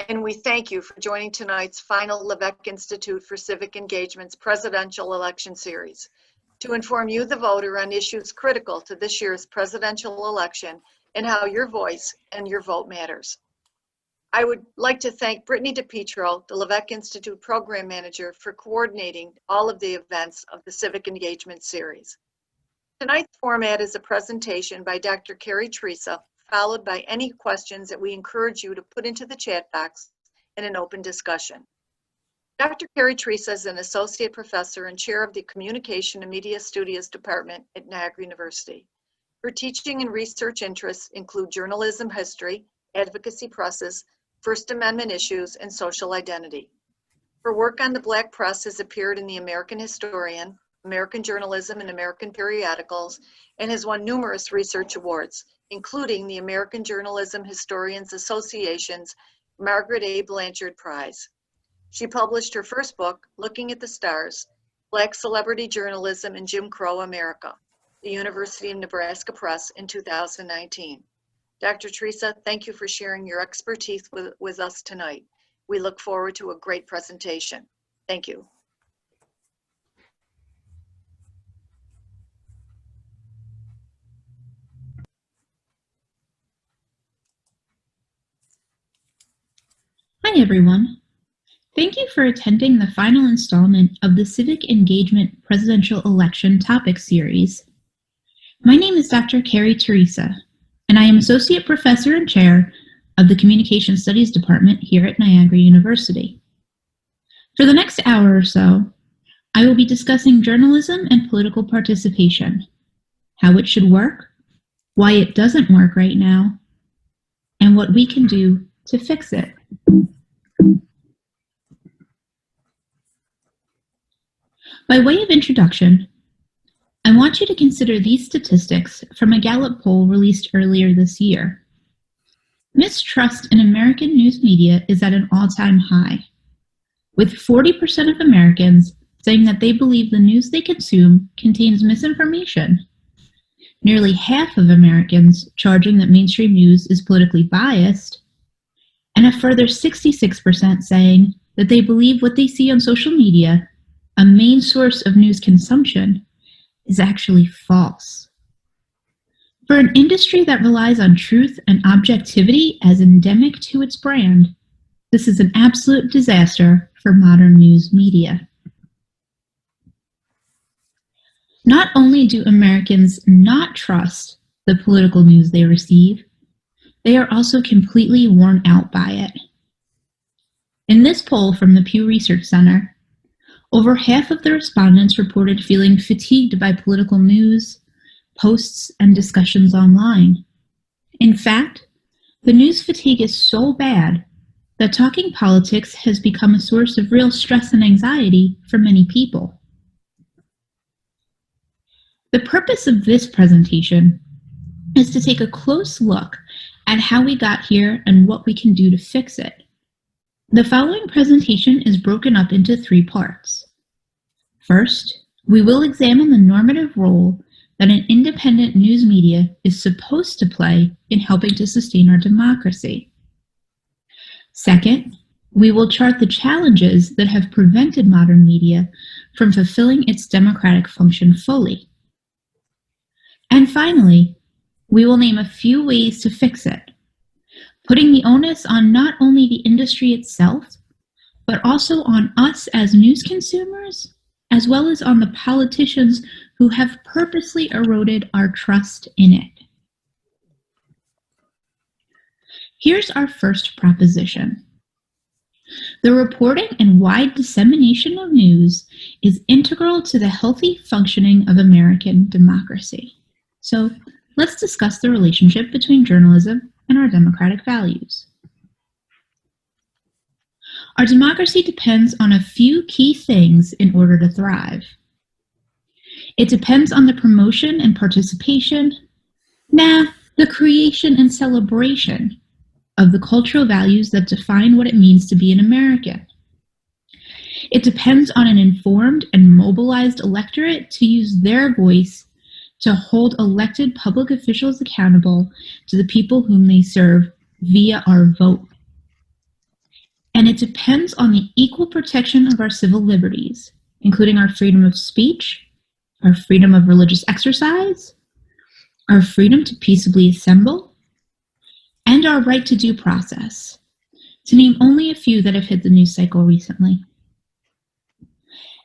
and we thank you for joining tonight's final Levesque Institute for Civic Engagement's Presidential Election Series to inform you, the voter, on issues critical to this year's presidential election and how your voice and your vote matters. I would like to thank Brittany DePietro, the Levesque Institute Program Manager, for coordinating all of the events of the Civic Engagement Series. Tonight's format is a presentation by Dr. Carrie Teresa, followed by any questions that we encourage you to put into the chat box in an open discussion. Dr. Carrie Teresa is an associate professor and chair of the Communication and Media Studies Department at Niagara University. Her teaching and research interests include journalism history, advocacy process, First Amendment issues, and social identity. Her work on the Black press has appeared in the American Historian, American Journalism, and American periodicals, and has won numerous research awards, including the American Journalism Historians Association's Margaret A. Blanchard Prize. She published her first book, Looking at the Stars, Black Celebrity Journalism in Jim Crow America, the University of Nebraska Press, in 2019. Dr. Teresa, thank you for sharing your expertise with us tonight. We look forward to a great presentation. Thank you. Hi, everyone. Thank you for attending the final installment of the Civic Engagement Presidential Election Topics Series. My name is Dr. Carrie Teresa, and I am Associate Professor and Chair of the Communication Studies Department here at Niagara University. For the next hour or so, I will be discussing journalism and political participation, how it should work, why it doesn't work right now, and what we can do to fix it. By way of introduction, I want you to consider these statistics from a Gallup poll released earlier this year. Mistrust in American news media is at an all-time high, with 40% of Americans saying that they believe the news they consume contains misinformation, nearly half of Americans charging that mainstream news is politically biased, and a further 66% saying that they believe what they see on social media, a main source of news consumption, is actually false. For an industry that relies on truth and objectivity as endemic to its brand, this is an absolute disaster for modern news media. Not only do Americans not trust the political news they receive, they are also completely worn out by it. In this poll from the Pew Research Center, over half of the respondents reported feeling fatigued by political news, posts, and discussions online. In fact, the news fatigue is so bad that talking politics has become a source of real stress and anxiety for many people. The purpose of this presentation is to take a close look at how we got here and what we can do to fix it. The following presentation is broken up into 3 parts. First, we will examine the normative role that an independent news media is supposed to play in helping to sustain our democracy. Second, we will chart the challenges that have prevented modern media from fulfilling its democratic function fully. And finally, we will name a few ways to fix it, putting the onus on not only the industry itself, but also on us as news consumers, as well as on the politicians who have purposely eroded our trust in it. Here's our first proposition. The reporting and wide dissemination of news is integral to the healthy functioning of American democracy. So let's discuss the relationship between journalism and our democratic values. Our democracy depends on a few key things in order to thrive. It depends on the promotion and participation, the creation and celebration of the cultural values that define what it means to be an American. It depends on an informed and mobilized electorate to use their voice to hold elected public officials accountable to the people whom they serve via our vote. and it depends on the equal protection of our civil liberties, including our freedom of speech, our freedom of religious exercise, our freedom to peaceably assemble, and our right to due process, to name only a few that have hit the news cycle recently.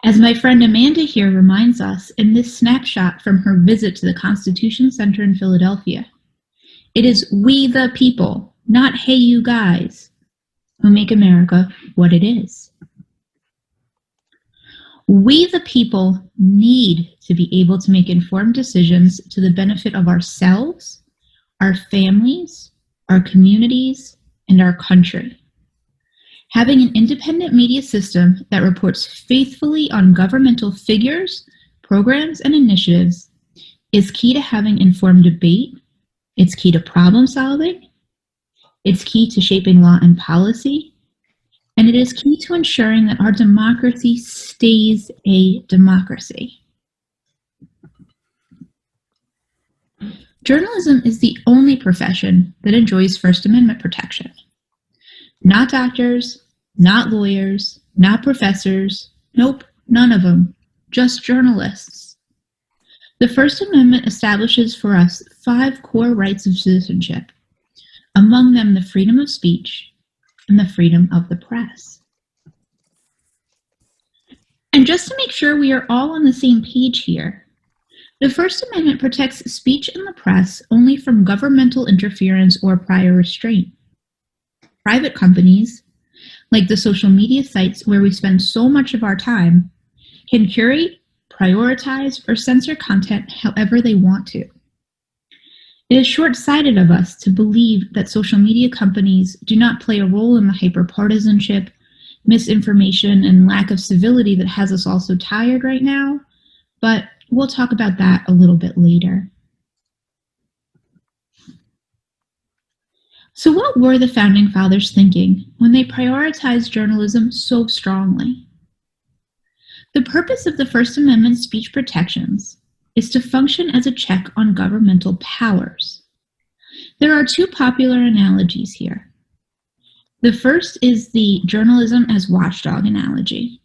As my friend Amanda here reminds us in this snapshot from her visit to the Constitution Center in Philadelphia, it is we the people, not hey you guys, who make America what it is. We the people need to be able to make informed decisions to the benefit of ourselves, our families, our communities, and our country. Having an independent media system that reports faithfully on governmental figures, programs, and initiatives is key to having informed debate. It's key to problem solving. It's key to shaping law and policy. And it is key to ensuring that our democracy stays a democracy. Journalism is the only profession that enjoys First Amendment protection. Not doctors, not lawyers, not professors, nope, none of them, just journalists. The First Amendment establishes for us 5 core rights of citizenship, among them the freedom of speech and the freedom of the press. And just to make sure we are all on the same page here, the First Amendment protects speech in the press only from governmental interference or prior restraint. Private companies, like the social media sites where we spend so much of our time, can curate, prioritize, or censor content however they want to. It is short-sighted of us to believe that social media companies do not play a role in the hyperpartisanship, misinformation, and lack of civility that has us all so tired right now, but we'll talk about that a little bit later. So what were the Founding Fathers thinking when they prioritized journalism so strongly? The purpose of the First Amendment speech protections is to function as a check on governmental powers. There are 2 popular analogies here. The first is the journalism as watchdog analogy.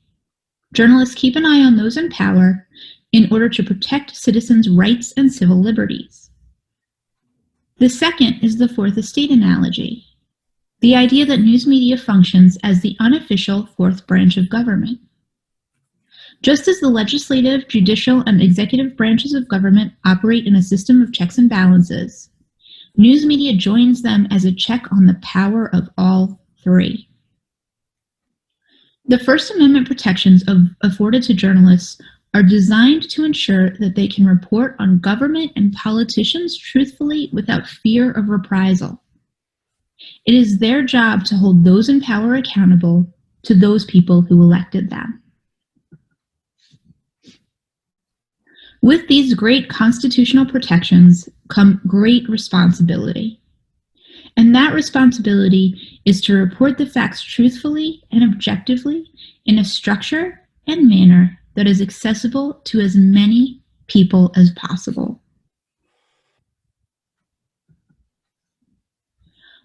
Journalists keep an eye on those in power in order to protect citizens' rights and civil liberties. The second is the Fourth Estate analogy, the idea that news media functions as the unofficial 4th branch of government. Just as the legislative, judicial, and executive branches of government operate in a system of checks and balances, news media joins them as a check on the power of all 3. The First Amendment protections afforded to journalists are designed to ensure that they can report on government and politicians truthfully without fear of reprisal. It is their job to hold those in power accountable to those people who elected them. With these great constitutional protections come great responsibility. And that responsibility is to report the facts truthfully and objectively in a structure and manner that is accessible to as many people as possible.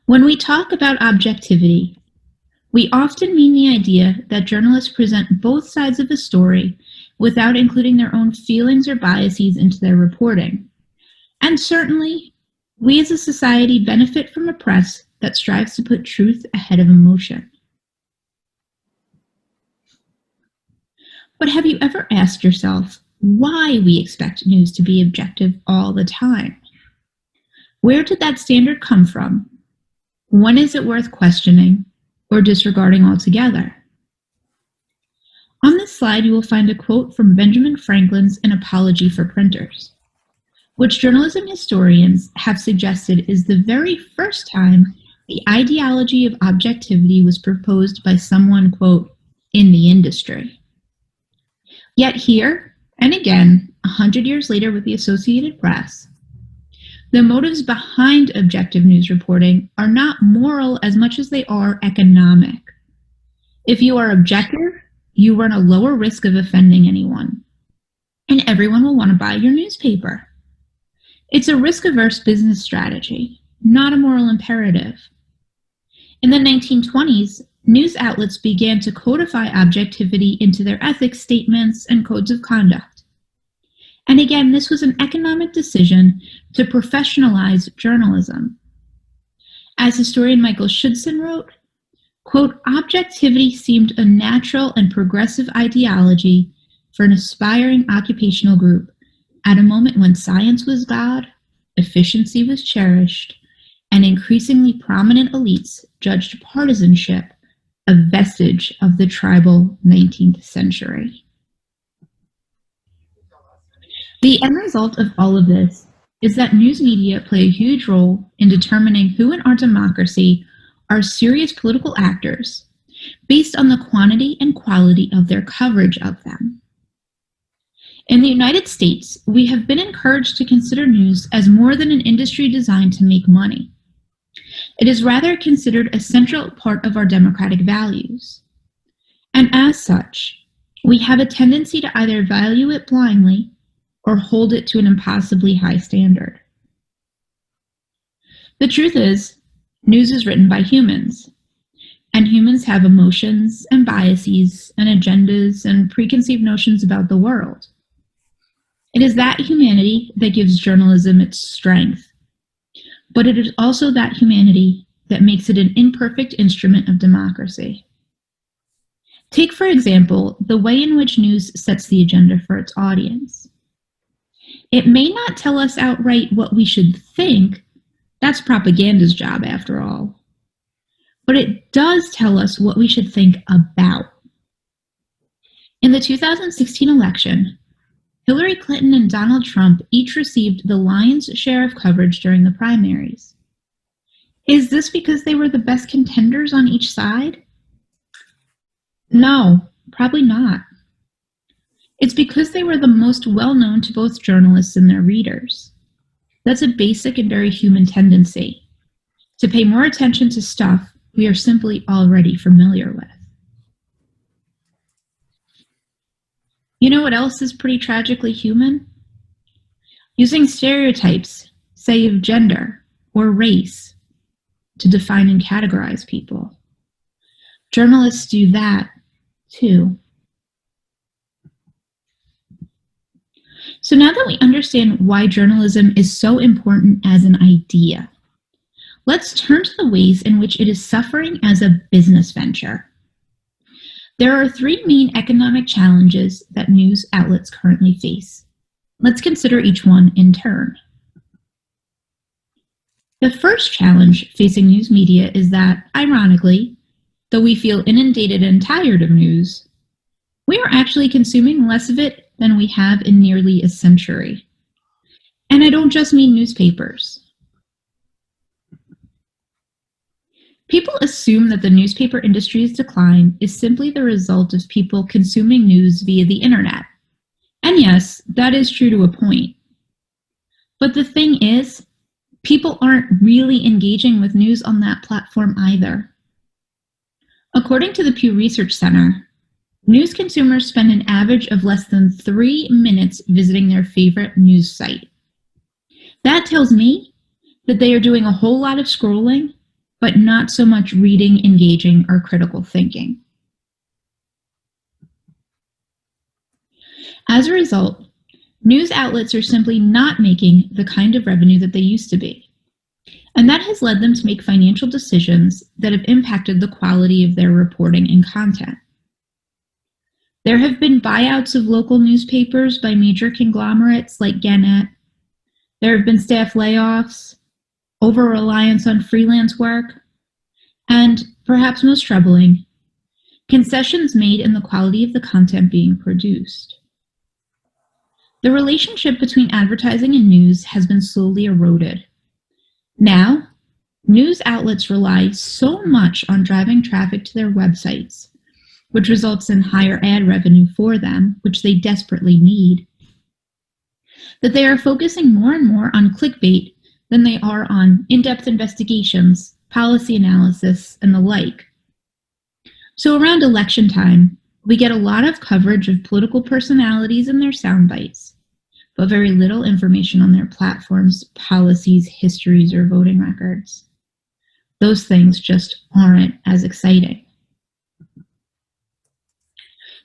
When we talk about objectivity, we often mean the idea that journalists present both sides of a story without including their own feelings or biases into their reporting. And certainly, we as a society benefit from a press that strives to put truth ahead of emotion. But have you ever asked yourself why we expect news to be objective all the time? Where did that standard come from? When is it worth questioning or disregarding altogether? On this slide, you will find a quote from Benjamin Franklin's An Apology for Printers, which journalism historians have suggested is the very first time the ideology of objectivity was proposed by someone, quote, in the industry. Yet here, and again, 100 years later with the Associated Press, the motives behind objective news reporting are not moral as much as they are economic. If you are objective, you run a lower risk of offending anyone, and everyone will want to buy your newspaper. It's a risk-averse business strategy, not a moral imperative. In the 1920s, news outlets began to codify objectivity into their ethics statements and codes of conduct. And again, this was an economic decision to professionalize journalism. As historian Michael Schudson wrote, quote, "Objectivity seemed a natural and progressive ideology for an aspiring occupational group at a moment when science was God, efficiency was cherished, and increasingly prominent elites judged partisanship a vestige of the tribal 19th century." The end result of all of this is that news media play a huge role in determining who in our democracy are serious political actors based on the quantity and quality of their coverage of them. In the United States, we have been encouraged to consider news as more than an industry designed to make money. It is rather considered a central part of our democratic values. And as such, we have a tendency to either value it blindly or hold it to an impossibly high standard. The truth is, news is written by humans, and humans have emotions and biases and agendas and preconceived notions about the world. It is that humanity that gives journalism its strength, but it is also that humanity that makes it an imperfect instrument of democracy. Take, for example, the way in which news sets the agenda for its audience. It may not tell us outright what we should think. That's propaganda's job, after all. But it does tell us what we should think about. In the 2016 election, Hillary Clinton and Donald Trump each received the lion's share of coverage during the primaries. Is this because they were the best contenders on each side? No, probably not. It's because they were the most well-known to both journalists and their readers. That's a basic and very human tendency, to pay more attention to stuff we are simply already familiar with. You know what else is pretty tragically human? Using stereotypes, say of gender or race, to define and categorize people. Journalists do that too. So now that we understand why journalism is so important as an idea, let's turn to the ways in which it is suffering as a business venture. There are three main economic challenges that news outlets currently face. Let's consider each one in turn. The first challenge facing news media is that, ironically, though we feel inundated and tired of news, we are actually consuming less of it than we have in nearly a century. And I don't just mean newspapers. People assume that the newspaper industry's decline is simply the result of people consuming news via the internet. And yes, that is true to a point. But the thing is, people aren't really engaging with news on that platform either. According to the Pew Research Center, news consumers spend an average of less than 3 minutes visiting their favorite news site. That tells me that they are doing a whole lot of scrolling, but not so much reading, engaging, or critical thinking. As a result, news outlets are simply not making the kind of revenue that they used to be. And that has led them to make financial decisions that have impacted the quality of their reporting and content. There have been buyouts of local newspapers by major conglomerates like Gannett. There have been staff layoffs, over-reliance on freelance work, and, perhaps most troubling, concessions made in the quality of the content being produced. The relationship between advertising and news has been slowly eroded. Now, news outlets rely so much on driving traffic to their websites, which results in higher ad revenue for them, which they desperately need, that they are focusing more and more on clickbait than they are on in-depth investigations, policy analysis, and the like. So around election time, we get a lot of coverage of political personalities and their sound bites, but very little information on their platforms, policies, histories, or voting records. those things just aren't as exciting.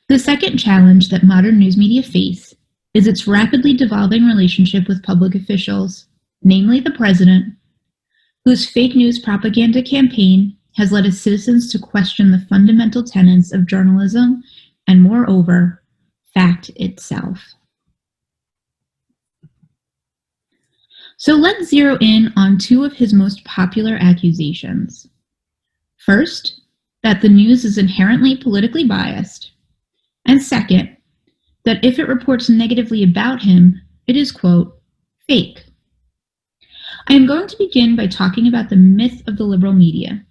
The second challenge that modern news media face is its rapidly devolving relationship with public officials, namely the president, whose fake news propaganda campaign has led its citizens to question the fundamental tenets of journalism and, moreover, fact itself. So let's zero in on two of his most popular accusations. First, that the news is inherently politically biased, and second, that if it reports negatively about him, it is, quote, fake. I am going to begin by talking about the myth of the liberal media.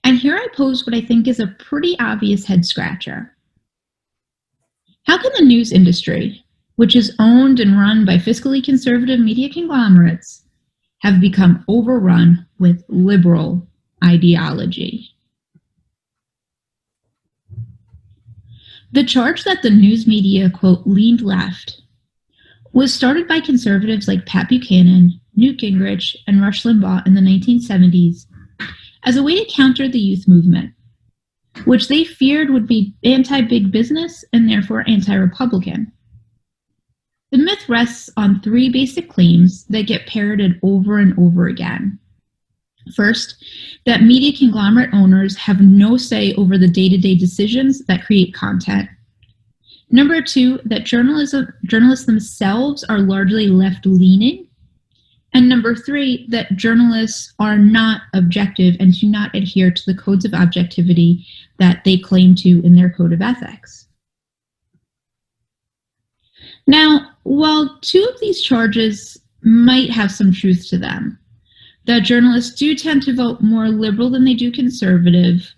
And here I pose what I think is a pretty obvious head-scratcher. How can the news industry, which is owned and run by fiscally conservative media conglomerates, have become overrun with liberal ideology? The charge that the news media, quote, leaned left was started by conservatives like Pat Buchanan, Newt Gingrich, and Rush Limbaugh in the 1970s as a way to counter the youth movement, which they feared would be anti-big business and therefore anti-Republican. The myth rests on three basic claims that get parroted over and over again. First, that media conglomerate owners have no say over the day-to-day decisions that create content. Number two, that journalists themselves are largely left-leaning. And number three, that journalists are not objective and do not adhere to the codes of objectivity that they claim to in their code of ethics. Now, while two of these charges might have some truth to them, that journalists do tend to vote more liberal than they do conservative,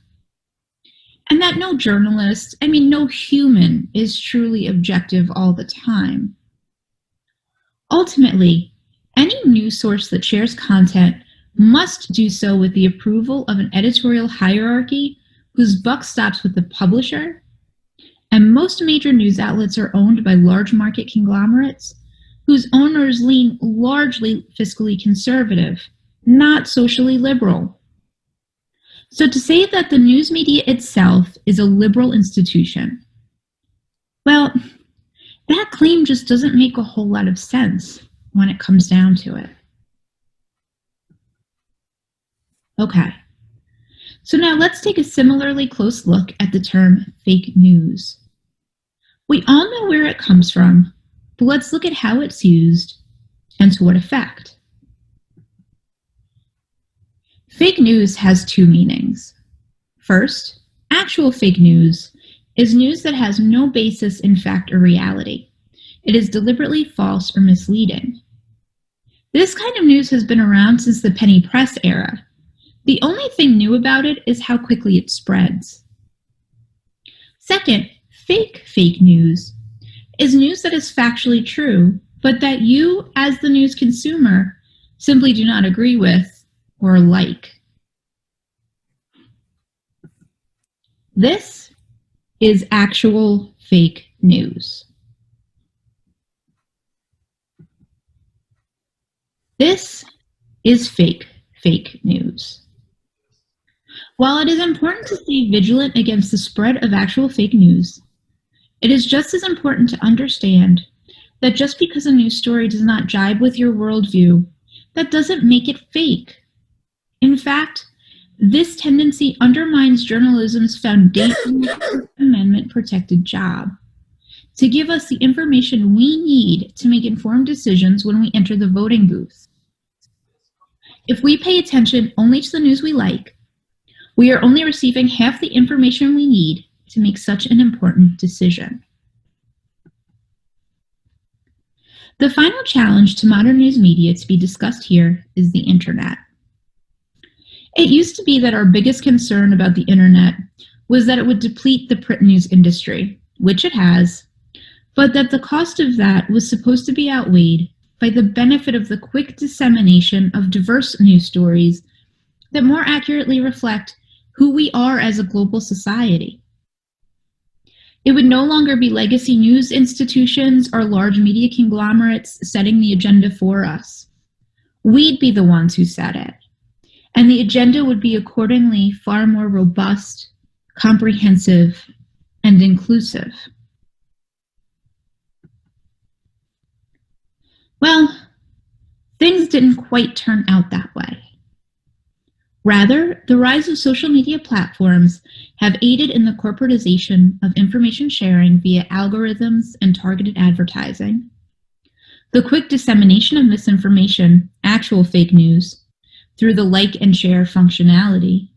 and that no journalist, no human, is truly objective all the time. Ultimately, any news source that shares content must do so with the approval of an editorial hierarchy whose buck stops with the publisher, and most major news outlets are owned by large market conglomerates whose owners lean largely fiscally conservative, not socially liberal. So to say that the news media itself is a liberal institution, well, that claim just doesn't make a whole lot of sense when it comes down to it. Okay, so now let's take a similarly close look at the term fake news. We all know where it comes from, but let's look at how it's used and to what effect. Fake news has two meanings. First, actual fake news is news that has no basis in fact or reality. It is deliberately false or misleading. This kind of news has been around since the penny press era. The only thing new about it is how quickly it spreads. Second, fake news is news that is factually true, but that you, as the news consumer, simply do not agree with or like. This is actual fake news. This is fake news. While it is important to stay vigilant against the spread of actual fake news, it is just as important to understand that just because a news story does not jibe with your worldview, that doesn't make it fake. In fact, this tendency undermines journalism's foundational First Amendment protected job to give us the information we need to make informed decisions when we enter the voting booth. If we pay attention only to the news we like, we are only receiving half the information we need to make such an important decision. The final challenge to modern news media to be discussed here is the internet. It used to be that our biggest concern about the internet was that it would deplete the print news industry, which it has, but that the cost of that was supposed to be outweighed by the benefit of the quick dissemination of diverse news stories that more accurately reflect who we are as a global society. It would no longer be legacy news institutions or large media conglomerates setting the agenda for us. We'd be the ones who set it. and the agenda would be accordingly far more robust, comprehensive, and inclusive. Well, things didn't quite turn out that way. Rather, the rise of social media platforms have aided in the corporatization of information sharing via algorithms and targeted advertising, the quick dissemination of misinformation, actual fake news, through the like and share functionality,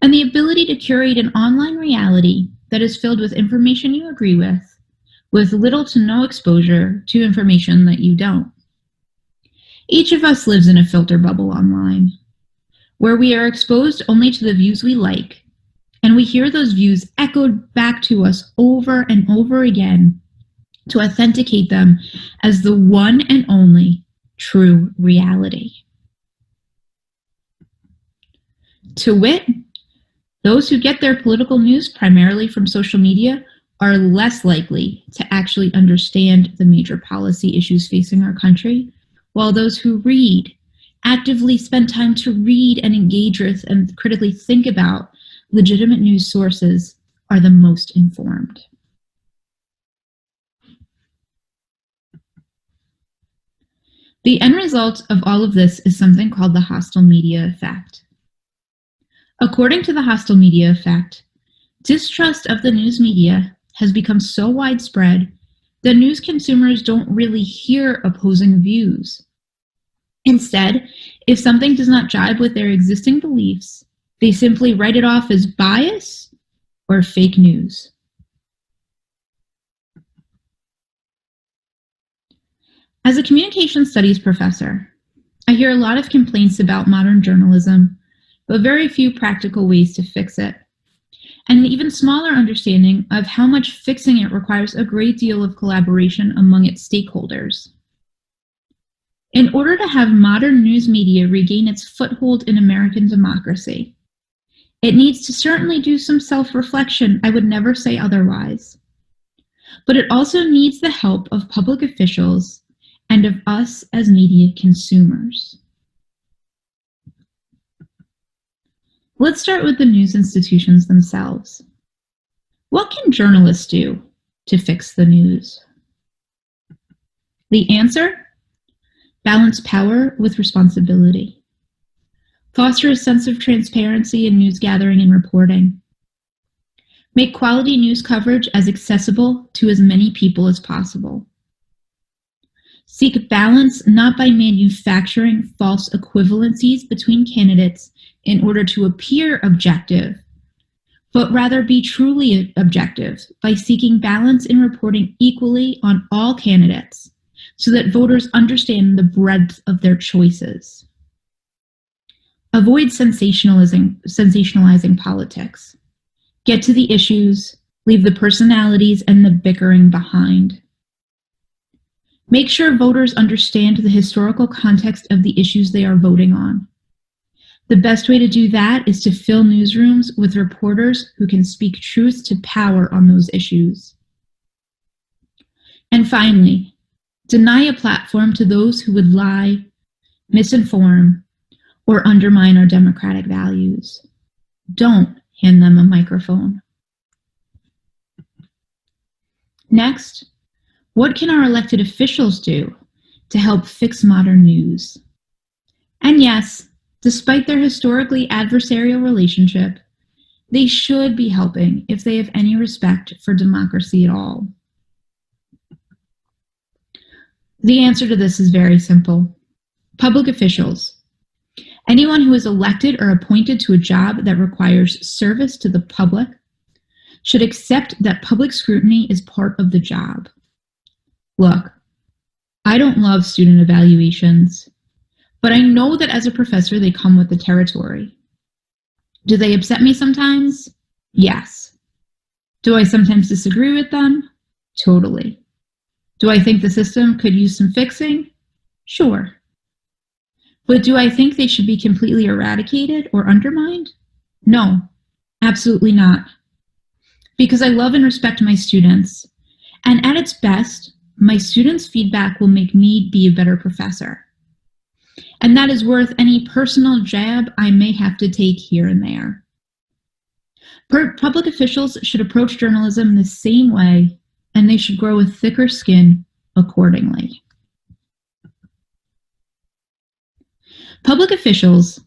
and the ability to curate an online reality that is filled with information you agree with little to no exposure to information that you don't. Each of us lives in a filter bubble online, where we are exposed only to the views we like, and we hear those views echoed back to us over and over again to authenticate them as the one and only true reality. To wit, those who get their political news primarily from social media are less likely to actually understand the major policy issues facing our country, while those who read, actively spend time to read and engage with and critically think about legitimate news sources, are the most informed. The end result of all of this is something called the hostile media effect. According to the hostile media effect, distrust of the news media has become so widespread that news consumers don't really hear opposing views. Instead, if something does not jibe with their existing beliefs, they simply write it off as bias or fake news. As a communication studies professor, I hear a lot of complaints about modern journalism, but very few practical ways to fix it, and an even smaller understanding of how much fixing it requires a great deal of collaboration among its stakeholders. In order to have modern news media regain its foothold in American democracy, it needs to certainly do some self-reflection, I would never say otherwise. But it also needs the help of public officials and of us as media consumers. Let's start with the news institutions themselves. What can journalists do to fix the news? The answer? Balance power with responsibility. Foster a sense of transparency in news gathering and reporting. Make quality news coverage as accessible to as many people as possible. Seek balance not by manufacturing false equivalencies between candidates in order to appear objective, but rather be truly objective by seeking balance in reporting equally on all candidates so that voters understand the breadth of their choices. Avoid sensationalizing politics. Get to the issues, leave the personalities and the bickering behind. Make sure voters understand the historical context of the issues they are voting on. The best way to do that is to fill newsrooms with reporters who can speak truth to power on those issues. And finally, deny a platform to those who would lie, misinform, or undermine our democratic values. Don't hand them a microphone. Next, what can our elected officials do to help fix modern news? And yes, despite their historically adversarial relationship, they should be helping if they have any respect for democracy at all. The answer to this is very simple. Public officials, anyone who is elected or appointed to a job that requires service to the public, should accept that public scrutiny is part of the job. Look, I don't love student evaluations, but I know that as a professor, they come with the territory. Do they upset me sometimes? Yes. Do I sometimes disagree with them? Totally. Do I think the system could use some fixing? Sure. But do I think they should be completely eradicated or undermined? No, absolutely not. Because I love and respect my students, and at its best, my students' feedback will make me be a better professor. and that is worth any personal jab I may have to take here and there. Public officials should approach journalism the same way, and they should grow a thicker skin accordingly. Public officials,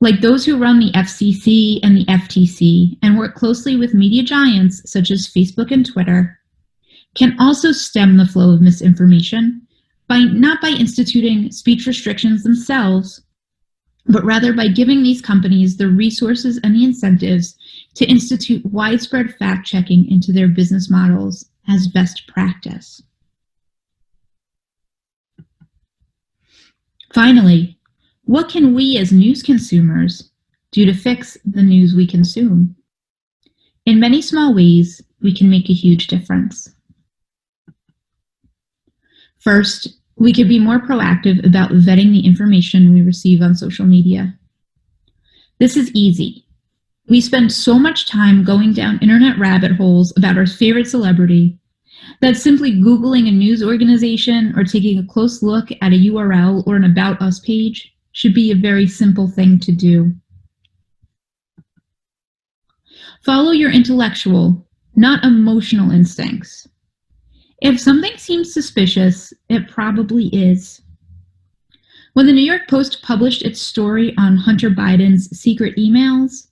like those who run the FCC and the FTC and work closely with media giants such as Facebook and Twitter, can also stem the flow of misinformation not by instituting speech restrictions themselves, but rather by giving these companies the resources and the incentives to institute widespread fact-checking into their business models as best practice. Finally, what can we as news consumers do to fix the news we consume? In many small ways, we can make a huge difference. First, we could be more proactive about vetting the information we receive on social media. This is easy. We spend so much time going down internet rabbit holes about our favorite celebrity that simply Googling a news organization or taking a close look at a URL or an About Us page should be a very simple thing to do. Follow your intellectual, not emotional instincts. If something seems suspicious, it probably is. When the New York Post published its story on Hunter Biden's secret emails,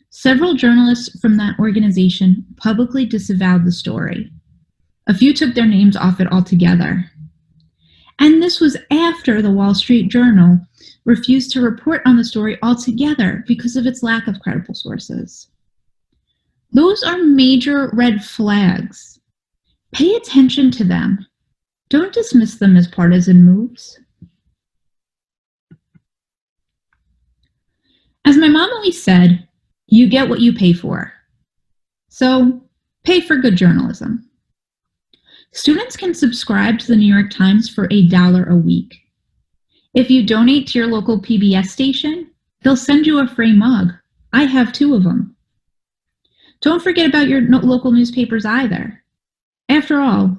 several journalists from that organization publicly disavowed the story. A few took their names off it altogether. And this was after the Wall Street Journal refused to report on the story altogether because of its lack of credible sources. Those are major red flags. Pay attention to them. Don't dismiss them as partisan moves. As my mom always said, you get what you pay for. So, pay for good journalism. Students can subscribe to the New York Times for $1 a week. If you donate to your local PBS station, they'll send you a free mug. I have 2 of them. Don't forget about your local newspapers either. After all,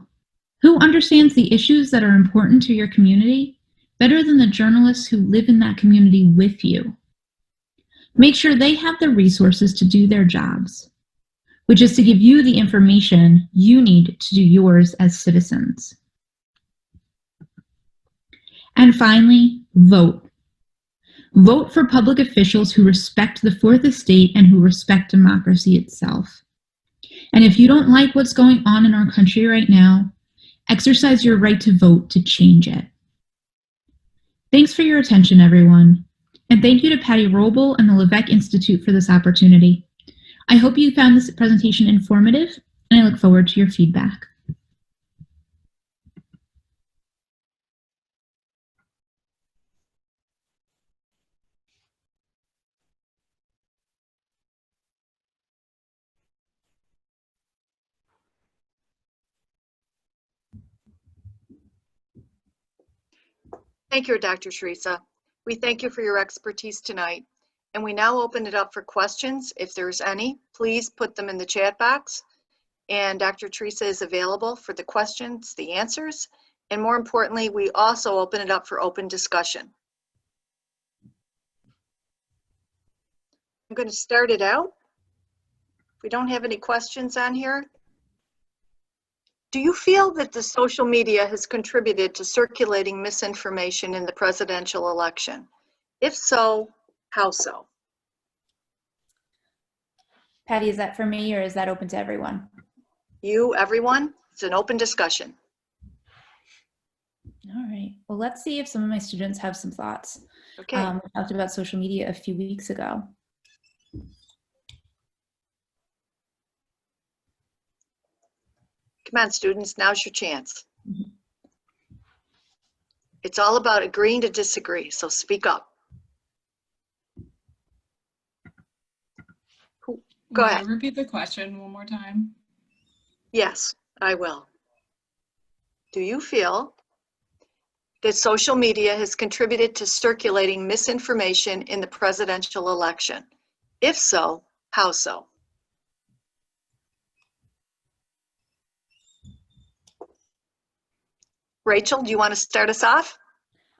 who understands the issues that are important to your community better than the journalists who live in that community with you? Make sure they have the resources to do their jobs, which is to give you the information you need to do yours as citizens. And finally, vote. Vote for public officials who respect the Fourth Estate and who respect democracy itself. And if you don't like what's going on in our country right now, exercise your right to vote to change it. Thanks for your attention, everyone. And thank you to Patty Roble and the Levesque Institute for this opportunity. I hope you found this presentation informative, and I look forward to your feedback. Thank you, Dr. Teresa. We thank you for your expertise tonight, and we now open it up for questions. If there's any, please put them in the chat box, and Dr. Teresa is available for the questions, the answers, and more importantly, we also open it up for open discussion. I'm going to start it out. If we don't have any questions on here, do you feel that the social media has contributed to circulating misinformation in the presidential election? If so, how so? Patty, is that for me or is that open to everyone? You, everyone, it's an open discussion. All right, well, let's see if some of my students have some thoughts. Okay. We talked about social media a few weeks ago. Come on, students, now's your chance. It's all about agreeing to disagree, so speak up. Go ahead. Repeat the question one more time. Yes, I will. Do you feel that social media has contributed to circulating misinformation in the presidential election? If so, how so? Rachel, do you want to start us off?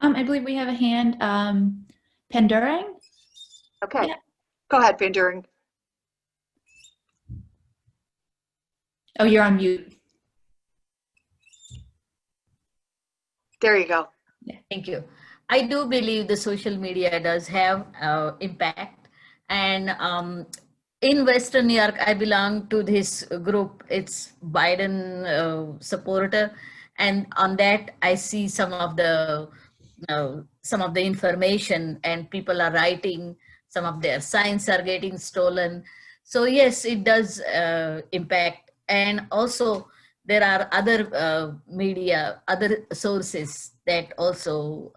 I believe we have a hand. Penduring? Okay, Yeah. go ahead, Van Duren. Oh, you're on mute. There you go. Thank you. I do believe the social media does have impact. And in Western New York, I belong to this group. It's Biden supporter. And on that, I see some of the information, and people are writing, some of their signs are getting stolen. So yes, it does impact. And also there are other media, other sources that also,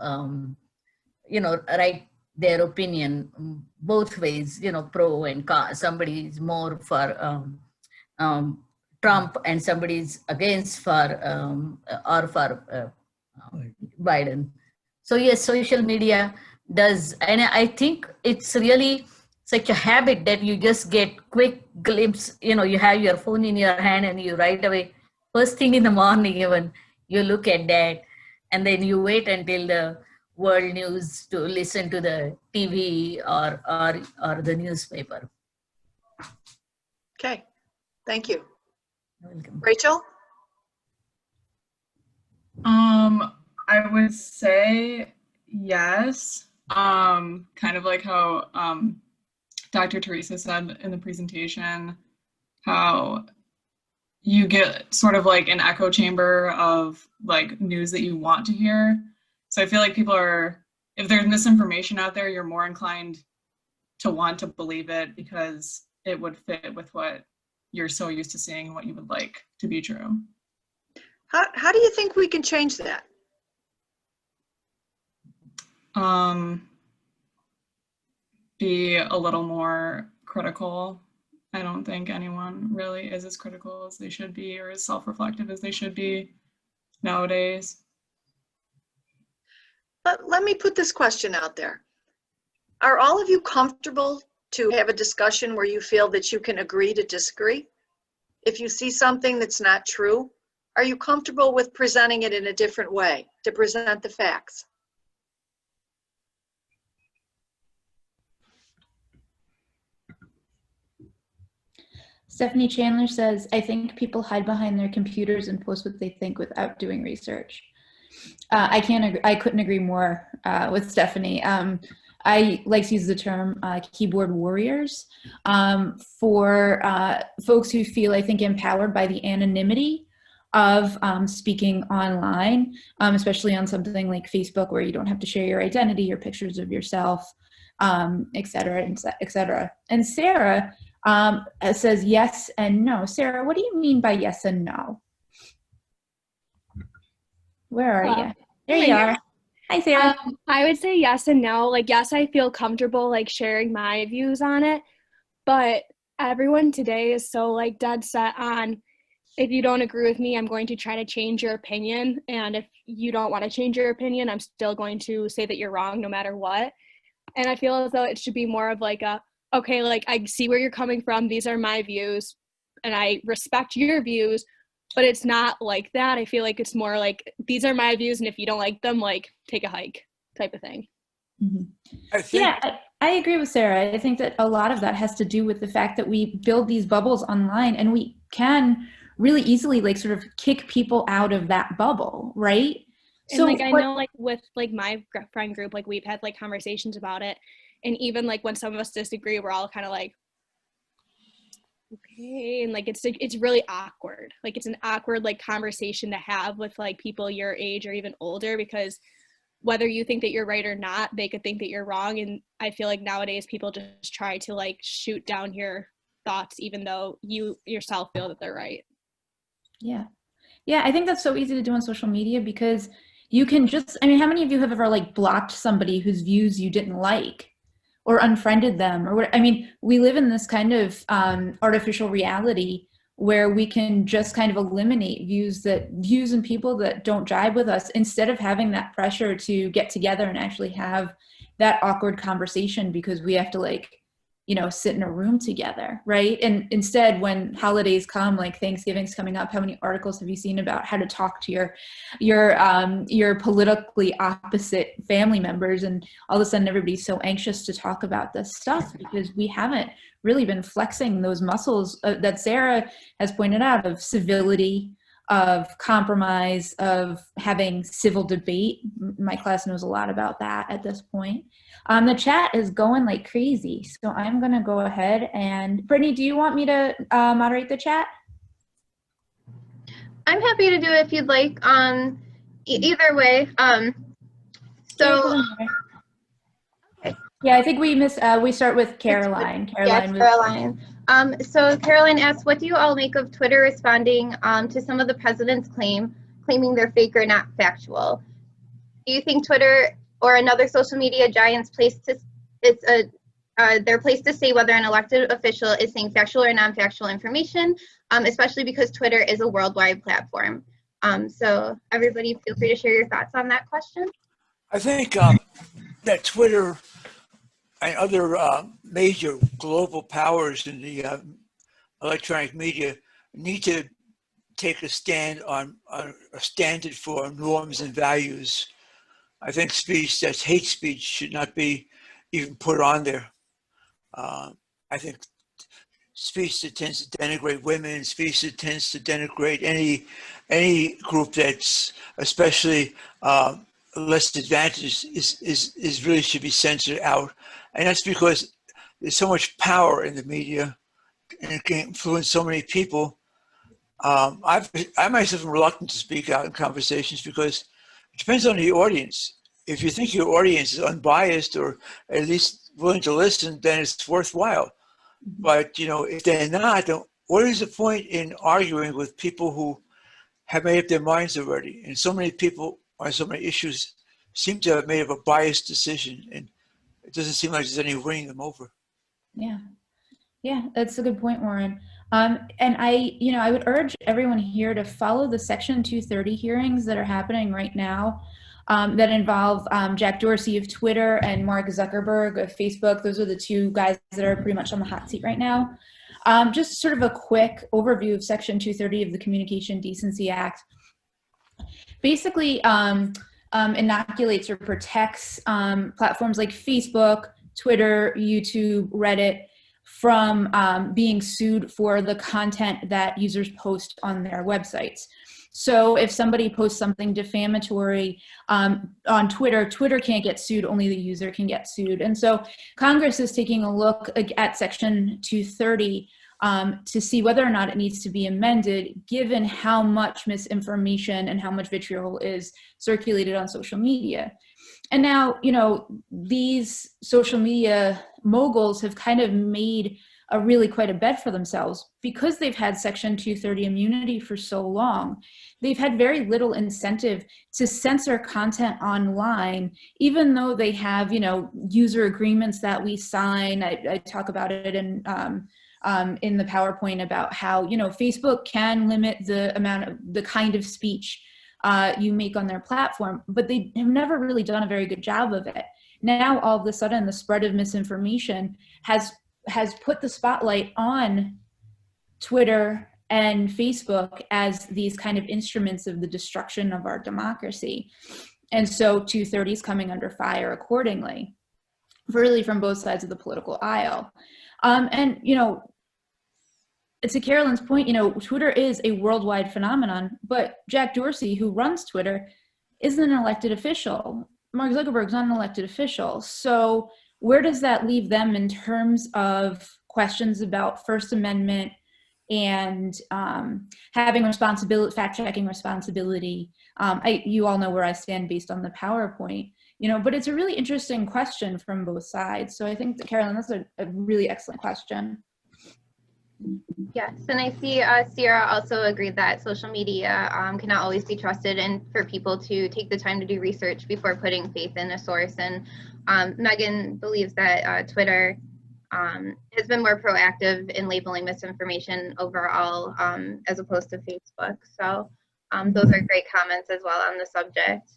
write their opinion both ways, pro and con. Somebody is more for Trump and somebody is against for Biden. So yes, social media does, and I think it's really such a habit that you just get quick glimpse. You have your phone in your hand and you right away, first thing in the morning, even you look at that, and then you wait until the world news to listen to the TV or the newspaper. Okay, thank you. Welcome. Rachel? I would say yes. Kind of like how Dr. Teresa said in the presentation, how you get sort of like an echo chamber of like news that you want to hear. So I feel like people are, if there's misinformation out there, you're more inclined to want to believe it because it would fit with what you're so used to seeing and what you would like to be true. How do you think we can change that? Be a little more critical. I don't think anyone really is as critical as they should be or as self-reflective as they should be nowadays. Let me put this question out there. Are all of you comfortable to have a discussion where you feel that you can agree to disagree? If you see something that's not true, are you comfortable with presenting it in a different way, to present the facts? Stephanie Chandler says, I think people hide behind their computers and post what they think without doing research. I couldn't agree more with Stephanie. I like to use the term keyboard warriors for folks who feel, I think, empowered by the anonymity of speaking online, especially on something like Facebook, where you don't have to share your identity or pictures of yourself, et cetera, et cetera. And Sarah says yes and no. Sarah, what do you mean by yes and no? Where are you? There you are. Hi, Sarah. I would say yes and no. Like, yes, I feel comfortable like sharing my views on it, but everyone today is so like dead set on, if you don't agree with me, I'm going to try to change your opinion. And if you don't want to change your opinion, I'm still going to say that you're wrong no matter what. And I feel as though it should be more of like okay, like I see where you're coming from. These are my views and I respect your views, but it's not like that. I feel like it's more like, these are my views, and if you don't like them, like take a hike type of thing. Mm-hmm. I agree with Sarah. I think that a lot of that has to do with the fact that we build these bubbles online, and we can really easily like sort of kick people out of that bubble, right? And so like I know like with like my friend group, like we've had like conversations about it, and even like when some of us disagree, we're all kind of like, okay, and like it's really awkward. Like it's an awkward like conversation to have with like people your age or even older, because whether you think that you're right or not, they could think that you're wrong. And I feel like nowadays people just try to like shoot down your thoughts even though you yourself feel that they're right. Yeah, I think that's so easy to do on social media, because you can just, I mean, how many of you have ever like blocked somebody whose views you didn't like, or unfriended them, or what? I mean, we live in this kind of artificial reality where we can just kind of eliminate views and people that don't jive with us, instead of having that pressure to get together and actually have that awkward conversation, because we have to like, sit in a room together, right? And instead, when holidays come, like Thanksgiving's coming up, how many articles have you seen about how to talk to your politically opposite family members? And all of a sudden, everybody's so anxious to talk about this stuff because we haven't really been flexing those muscles that Sarah has pointed out, of civility, of compromise, of having civil debate. My class knows a lot about that at this point. The chat is going like crazy, so I'm going to go ahead and, Brittany, do you want me to moderate the chat? I'm happy to do it if you'd like. Either way. Yeah, I think we start with Caroline. Caroline. So Caroline asks, what do you all make of Twitter responding to some of the president's claiming they're fake or not factual? Do you think Twitter or another social media giant's their place to say whether an elected official is saying factual or non-factual information, especially because Twitter is a worldwide platform? So everybody feel free to share your thoughts on that question. I think that Twitter and other major global powers in the electronic media need to take a stand on a standard for norms and values. I think speech that's hate speech should not be even put on there. I think speech that tends to denigrate women, speech that tends to denigrate any group that's especially less advantaged is really should be censored out. And that's because there's so much power in the media and it can influence so many people. I myself am reluctant to speak out in conversations because it depends on the audience. If you think your audience is unbiased or at least willing to listen, then it's worthwhile. But if they're not, then what is the point in arguing with people who have made up their minds already? And so many people on so many issues seem to have made up a biased decision, and it doesn't seem like there's any winning them over. Yeah, that's a good point, Warren. And I would urge everyone here to follow the Section 230 hearings that are happening right now that involve Jack Dorsey of Twitter and Mark Zuckerberg of Facebook. Those are the two guys that are pretty much on the hot seat right now. Just sort of a quick overview of Section 230 of the Communication Decency Act. Basically, inoculates or protects platforms like Facebook, Twitter, YouTube, Reddit from being sued for the content that users post on their websites. So if somebody posts something defamatory on Twitter, Twitter can't get sued, only the user can get sued. And so Congress is taking a look at Section 230 to see whether or not it needs to be amended, given how much misinformation and how much vitriol is circulated on social media. And now, these social media moguls have kind of made quite a bed for themselves because they've had Section 230 immunity for so long. They've had very little incentive to censor content online, even though they have, user agreements that we sign. I talk about it in the PowerPoint about how, Facebook can limit the kind of speech you make on their platform, but they have never really done a very good job of it. Now, all of a sudden, the spread of misinformation has put the spotlight on Twitter and Facebook as these kind of instruments of the destruction of our democracy. And so 230 is coming under fire accordingly, really from both sides of the political aisle. To Carolyn's point, Twitter is a worldwide phenomenon, but Jack Dorsey, who runs Twitter, isn't an elected official. Mark Zuckerberg's not an elected official. So where does that leave them in terms of questions about First Amendment and having responsibility, fact-checking responsibility? You all know where I stand based on the PowerPoint, but it's a really interesting question from both sides. So I think that, Carolyn, that's a really excellent question. Yes, and I see Sierra also agreed that social media cannot always be trusted, and for people to take the time to do research before putting faith in a source. And Megan believes that Twitter has been more proactive in labeling misinformation overall as opposed to Facebook. So those are great comments as well on the subject.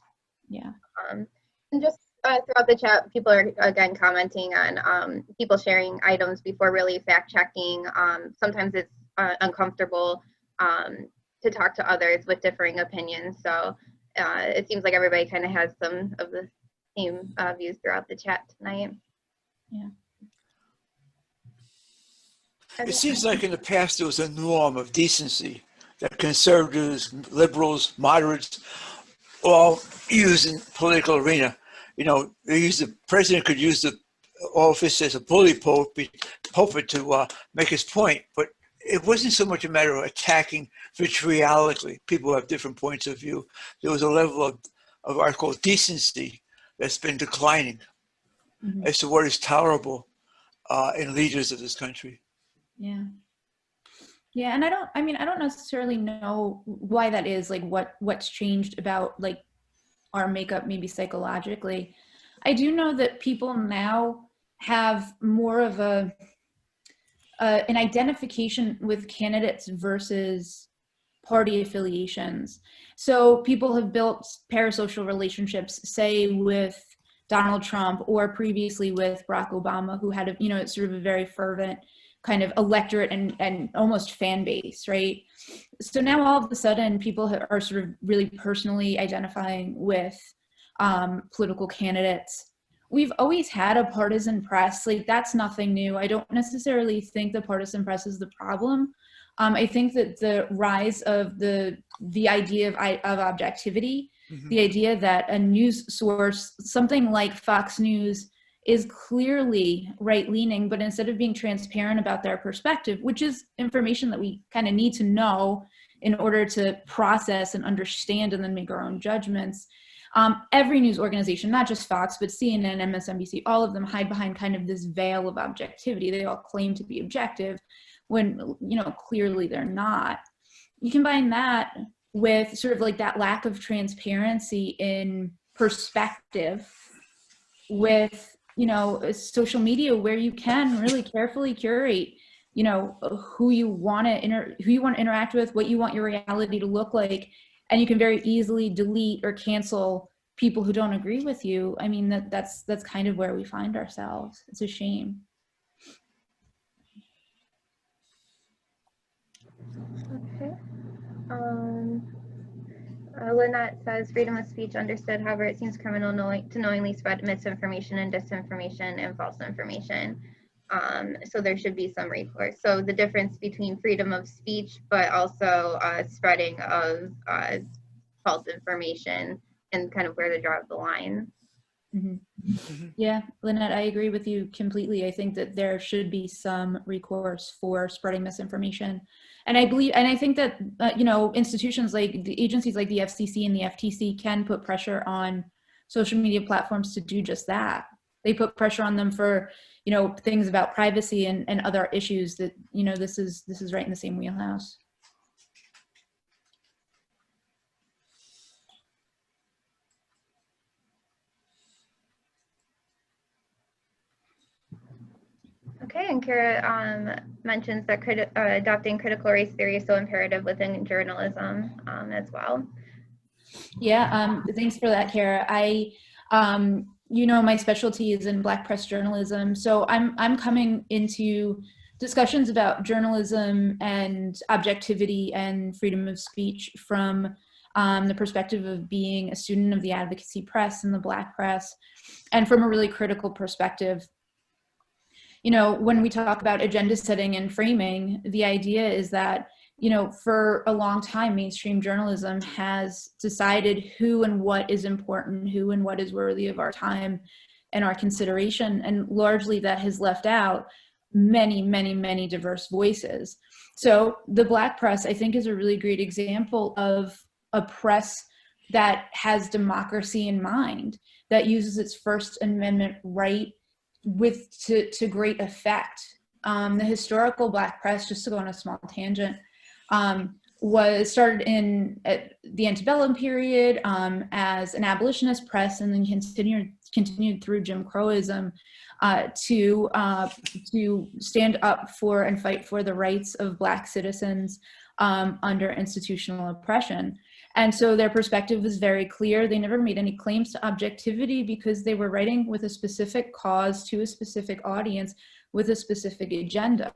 Yeah. And just throughout the chat, people are again commenting on people sharing items before really fact checking. Sometimes it's uncomfortable to talk to others with differing opinions. So it seems like everybody kind of has some of the same views throughout the chat tonight. Yeah. It seems like in the past there was a norm of decency that conservatives, liberals, moderates all use in political arena. You know, the president could use the office as a bully pulpit to make his point, but it wasn't so much a matter of attacking vitriolically. People have different points of view. There was a level of what I call decency that's been declining as to what is tolerable in leaders of this country. Yeah. Yeah, and I don't necessarily know why that is, like what's changed about like our makeup maybe psychologically. I do know that people now have more of an identification with candidates versus party affiliations. So people have built parasocial relationships, say with Donald Trump or previously with Barack Obama, who had sort of a very fervent kind of electorate and almost fan base, right? So now all of a sudden people are sort of really personally identifying with political candidates. We've always had a partisan press, like that's nothing new. I don't necessarily think the partisan press is the problem. I think that the rise of the idea of objectivity, the idea that a news source, something like Fox News, is clearly right-leaning, but instead of being transparent about their perspective, which is information that we kind of need to know in order to process and understand and then make our own judgments, every news organization, not just Fox, but CNN, MSNBC, all of them hide behind kind of this veil of objectivity. They all claim to be objective when, clearly they're not. You combine that with sort of like that lack of transparency in perspective with, social media, where you can really carefully curate, who you want to interact with, what you want your reality to look like, and you can very easily delete or cancel people who don't agree with you. I mean, that's kind of where we find ourselves. It's a shame. Okay. Lynette says, freedom of speech understood, however, it seems criminal to knowingly spread misinformation and disinformation and false information. So there should be some recourse. So the difference between freedom of speech, but also spreading of false information, and kind of where to draw the line. Yeah, Lynette, I agree with you completely. I think that there should be some recourse for spreading misinformation. And I think that, institutions like the agencies like the FCC and the FTC can put pressure on social media platforms to do just that. They put pressure on them for, things about privacy and other issues that, this is right in the same wheelhouse. Okay, and Kara mentions that adopting critical race theory is so imperative within journalism as well. Yeah, thanks for that, Kara. My specialty is in Black press journalism, so I'm coming into discussions about journalism and objectivity and freedom of speech from the perspective of being a student of the advocacy press and the Black press, and from a really critical perspective. When we talk about agenda setting and framing, the idea is that, for a long time, mainstream journalism has decided who and what is important, who and what is worthy of our time and our consideration. And largely that has left out many, many, many diverse voices. So the Black press, I think, is a really great example of a press that has democracy in mind, that uses its First Amendment right to great effect. The historical Black press, just to go on a small tangent, was started in the antebellum period as an abolitionist press, and then continued through Jim Crowism to stand up for and fight for the rights of Black citizens under institutional oppression. And so their perspective was very clear. They never made any claims to objectivity because they were writing with a specific cause to a specific audience with a specific agenda.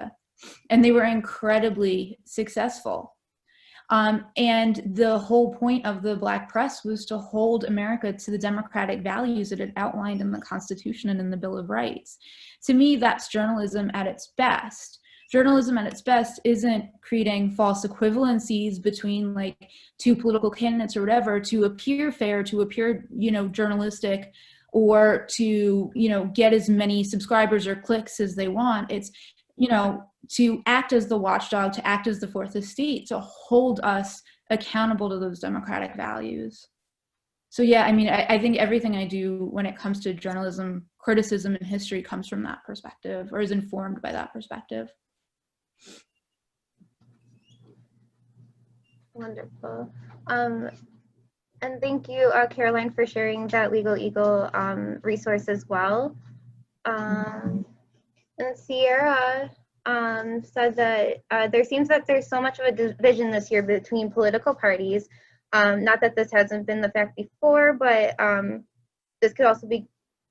And they were incredibly successful. And the whole point of the Black press was to hold America to the democratic values that it outlined in the Constitution and in the Bill of Rights. To me, that's journalism at its best. Journalism at its best isn't creating false equivalencies between like two political candidates or whatever to appear fair, to appear, journalistic, or to, get as many subscribers or clicks as they want. It's, to act as the watchdog, to act as the fourth estate, to hold us accountable to those democratic values. So yeah, I think everything I do when it comes to journalism, criticism, and history comes from that perspective, or is informed by that perspective. Wonderful. And thank you, Caroline, for sharing that Legal Eagle resource as well. And Sierra said that there seems that there's so much of a division this year between political parties. Not that this hasn't been the fact before, but this could also be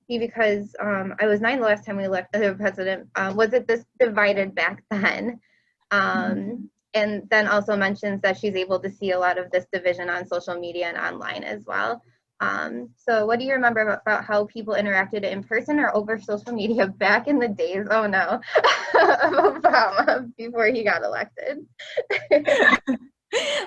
because I was 9 the last time we elected a president. Was it this divided back then? And then also mentions that she's able to see a lot of this division on social media and online as well. So what do you remember about how people interacted in person or over social media back in the days, oh no, of Obama before he got elected?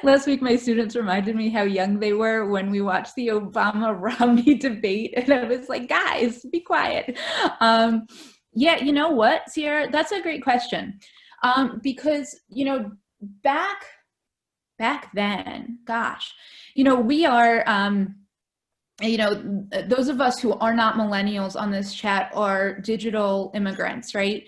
Last week, my students reminded me how young they were when we watched the Obama-Romney debate, and I was like, guys, be quiet. Yeah, you know what, Sierra, that's a great question. Because, back then, gosh, we are, those of us who are not millennials on this chat are digital immigrants, right?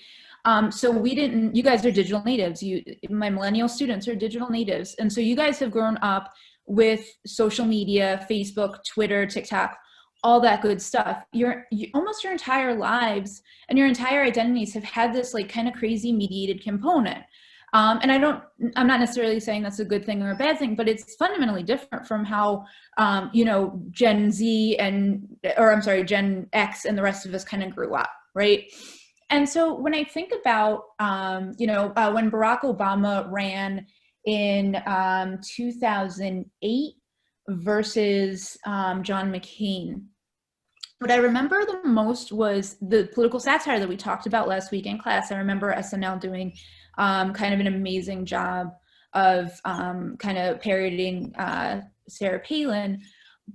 So you guys are digital natives. My millennial students are digital natives. And so you guys have grown up with social media, Facebook, Twitter, TikTok, all that good stuff. Almost your entire lives and your entire identities have had this like kind of crazy mediated component. And I'm not necessarily saying that's a good thing or a bad thing, but it's fundamentally different from how, Gen X and the rest of us kind of grew up, right? And so when I think about, when Barack Obama ran in 2008 versus John McCain, what I remember the most was the political satire that we talked about last week in class. I remember SNL doing kind of an amazing job of kind of parodying Sarah Palin,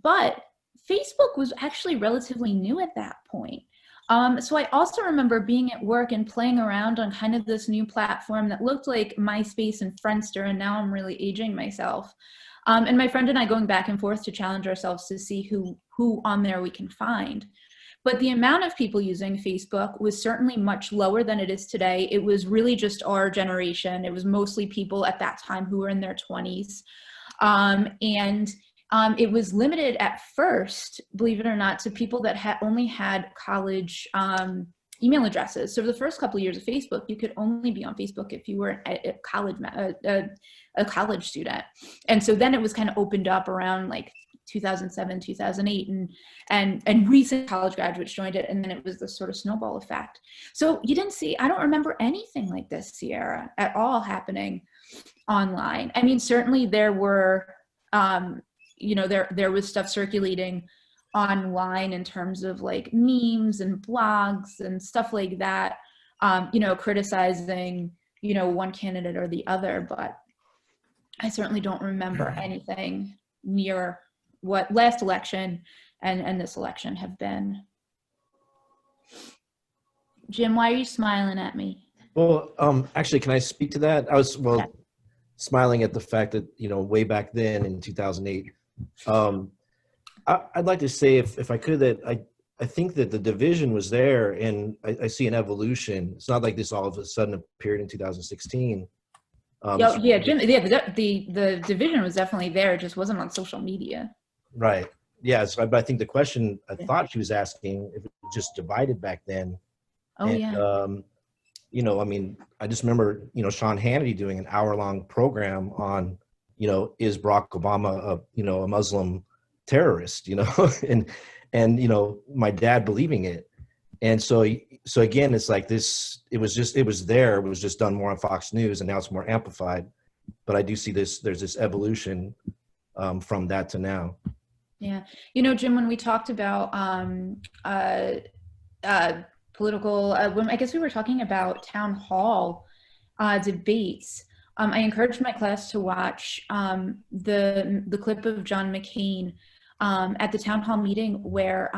but Facebook was actually relatively new at that point. So I also remember being at work and playing around on kind of this new platform that looked like MySpace and Friendster, and now I'm really aging myself. And my friend and I going back and forth to challenge ourselves to see who on there we can find. But the amount of people using Facebook was certainly much lower than it is today. It was really just our generation. It was mostly people at that time who were in their 20s. It was limited at first, believe it or not, to people that only had college email addresses. So for the first couple of years of Facebook, you could only be on Facebook if you were a college student. And so then it was kind of opened up around like 2007, 2008, and recent college graduates joined it, and then it was this sort of snowball effect. So I don't remember anything like this, Sierra, at all happening online. I mean, certainly there were, there was stuff circulating online in terms of like memes and blogs and stuff like that, criticizing, one candidate or the other, but I certainly don't remember anything near what last election and this election have been. Jim, why are you smiling at me? Well, actually, can I speak to that? I was, smiling at the fact that, way back then in 2008, I'd like to say, if I could, that I think that the division was there, and I see an evolution. It's not like this all of a sudden appeared in 2016. Jim, the division was definitely there. It just wasn't on social media. Right. Yeah. So I think the question I thought she was asking, if it was just divided back then. Oh, and, I just remember, Sean Hannity doing an hour-long program on is Barack Obama a Muslim terrorist, and my dad believing it. And so again, it's like this, it was just done more on Fox News, and now it's more amplified. But I do see there's this evolution from that to now. Yeah. Jim, when we talked about political, when I guess we were talking about town hall debates, I encouraged my class to watch the clip of John McCain at the town hall meeting where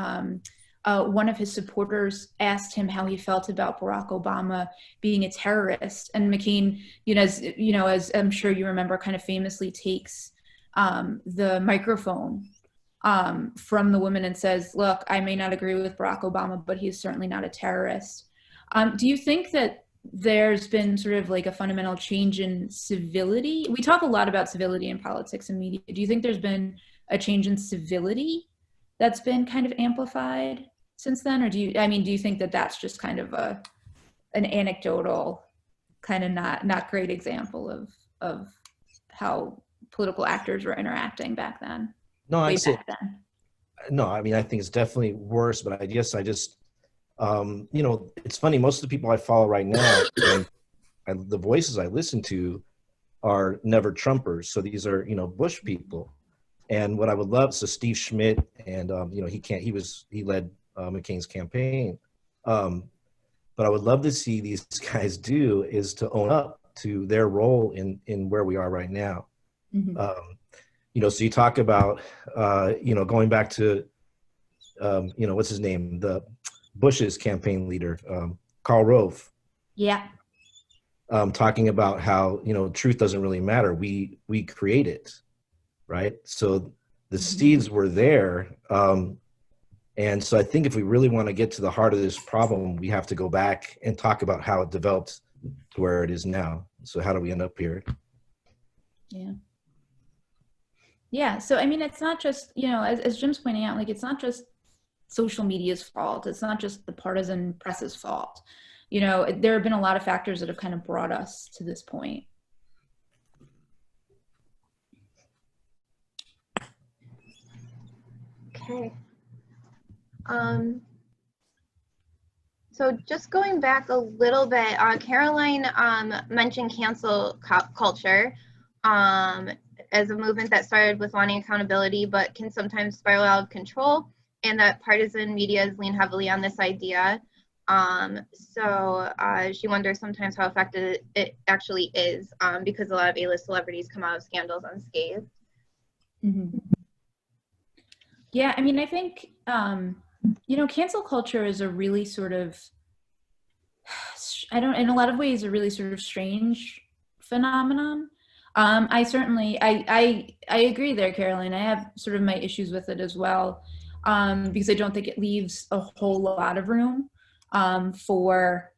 one of his supporters asked him how he felt about Barack Obama being a terrorist. And McCain, as I'm sure you remember, kind of famously takes the microphone from the woman and says, look, I may not agree with Barack Obama, but he's certainly not a terrorist. Do you think that there's been sort of like a fundamental change in civility? We talk a lot about civility in politics and media. Do you think there's been a change in civility that's been kind of amplified since then? Or do you think that that's just kind of an anecdotal, kind of not great example of how political actors were interacting back then? No, I think it's definitely worse, but I guess it's funny. Most of the people I follow right now and the voices I listen to are never Trumpers. So these are, Bush people. And what I would love, so Steve Schmidt and, he led McCain's campaign. But I would love to see these guys do is to own up to their role in where we are right now. Mm-hmm. So you talk about, going back to, what's his name? The Bush's campaign leader, Karl Rove. Yeah. Talking about how, truth doesn't really matter. We create it, right? So the seeds were there. And so I think if we really want to get to the heart of this problem, we have to go back and talk about how it developed to where it is now. So how do we end up here? Yeah. Yeah. So, it's not just, as Jim's pointing out, like, it's not just social media's fault. It's not just the partisan press's fault. There have been a lot of factors that have kind of brought us to this point. Okay. So just going back a little bit, Caroline mentioned cancel culture as a movement that started with wanting accountability, but can sometimes spiral out of control, and that partisan media lean heavily on this idea. So she wonders sometimes how effective it actually is, because a lot of A-list celebrities come out of scandals unscathed. Mm-hmm. Yeah, I think, cancel culture is a really sort of, in a lot of ways, a really sort of strange phenomenon. I agree there, Caroline. I have sort of my issues with it as well, because I don't think it leaves a whole lot of room for,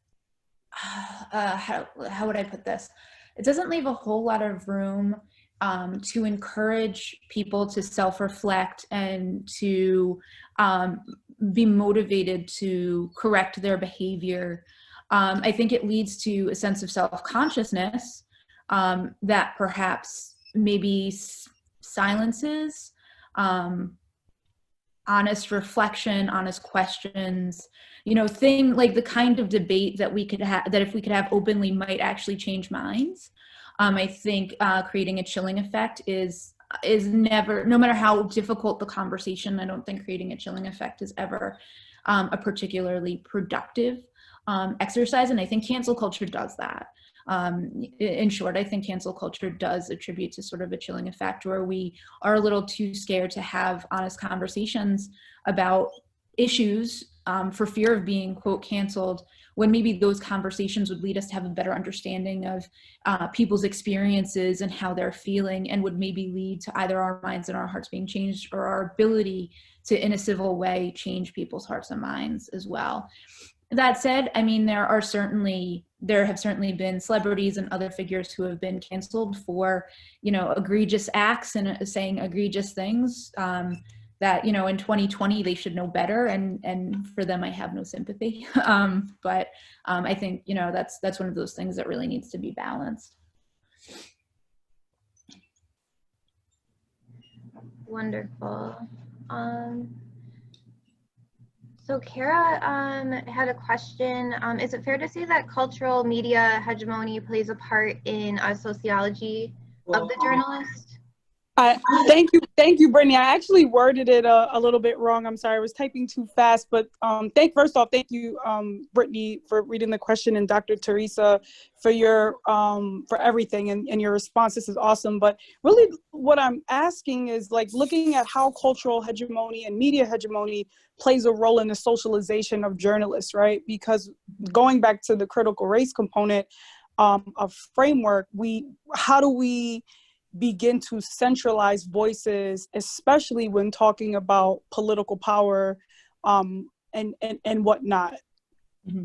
how would I put this? It doesn't leave a whole lot of room to encourage people to self-reflect and to be motivated to correct their behavior. I think it leads to a sense of self-consciousness that perhaps maybe silences honest reflection, honest questions, thing like the kind of debate that we could have, that if we could have openly might actually change minds. I think creating a chilling effect is never, no matter how difficult the conversation, I don't think creating a chilling effect is ever a particularly productive exercise. And I think cancel culture does that. In short, I think cancel culture does attribute to sort of a chilling effect where we are a little too scared to have honest conversations about issues for fear of being, quote, canceled, when maybe those conversations would lead us to have a better understanding of people's experiences and how they're feeling, and would maybe lead to either our minds and our hearts being changed or our ability to, in a civil way, change people's hearts and minds as well. That said, there have certainly been celebrities and other figures who have been canceled for, egregious acts and saying egregious things that, in 2020 they should know better, and for them I have no sympathy. But I think, that's one of those things that really needs to be balanced. Wonderful. So Kara had a question. Is it fair to say that cultural media hegemony plays a part in sociology of the journalist? Thank you, Brittany. I actually worded it a little bit wrong. I'm sorry, I was typing too fast. But first off, thank you, Brittany, for reading the question, and Dr. Teresa for your for everything and your response. This is awesome. But really, what I'm asking is like looking at how cultural hegemony and media hegemony plays a role in the socialization of journalists, right? Because going back to the critical race component of framework, how do we begin to centralize voices, especially when talking about political power and whatnot? Mm-hmm.